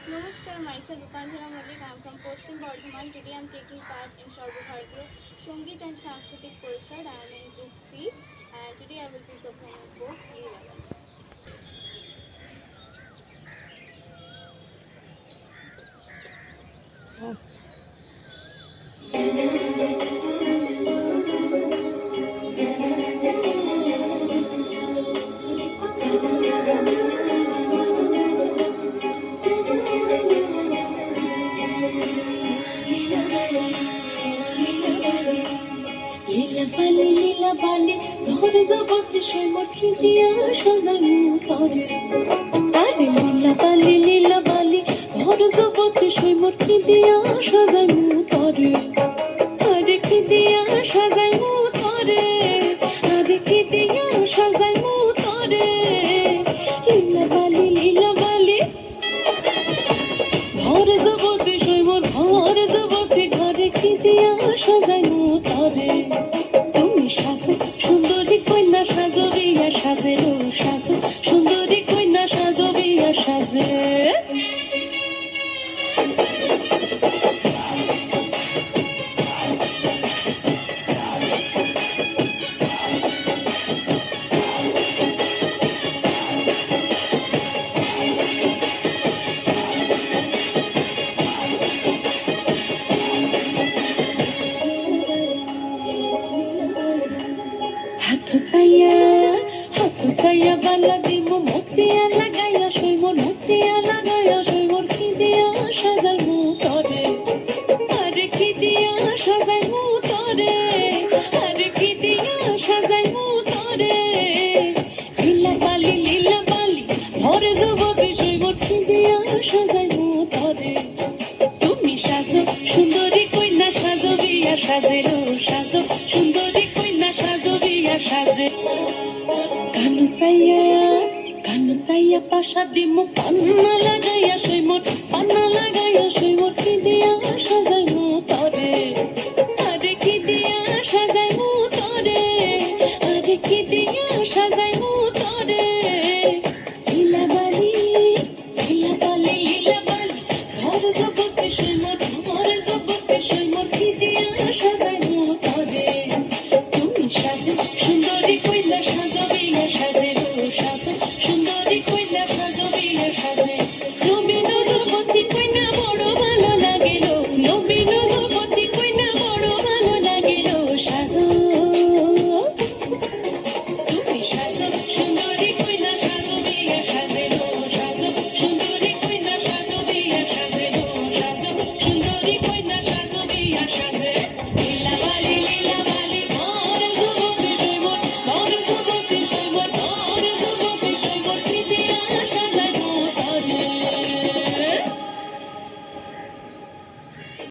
Namaskar, myself Rupanjana Malik. I am from Portion Bardhaman. Today I am taking part in Sarvabharatiya Sangeet and Sanskritik Parishad. I am in Group C and today I will be performing for Leela. লীলা বালি ঘর জগৎ সমর্থি দিয়া সাজানো করে আরে লীলা বালি ঘর জগৎ সমর্থি দিয়া সাজানো করে আরে কি দিয়া সাজানো করে আরে কি দিয়া সাজানো করে লীলা বালি ঘর জগৎ সমর ঘর জগৎ ঘরে কি দিয়া সাজানো করে সাজো সুন্দরী কন্যা সাজো বিয়া সাজে ও সাজো সুন্দরী কন্যা সাজো বিয়া সাজে হাত সাইয়া বালা দিব মুক্তিয়া লাগাইয়া সইমর মুক্তিয়া লাগাইয়া সইমর কি দিয়া সাজাইমু তরে আরে কি দিয়া সাজাইমু তরে আরে কি দিয়া সাজাইমু তরে লীলা বালি ভরে যুবতী সইমর কি দিয়া সাজাইমু তরে তুমি সাজো সুন্দরী কন্যা সাজো বিয়া সাজে ও সাজো সুন্দরী কন্যা সাজো বিয়া সাজে কানু সাইয়া পাশা দিমু কান্না লাগা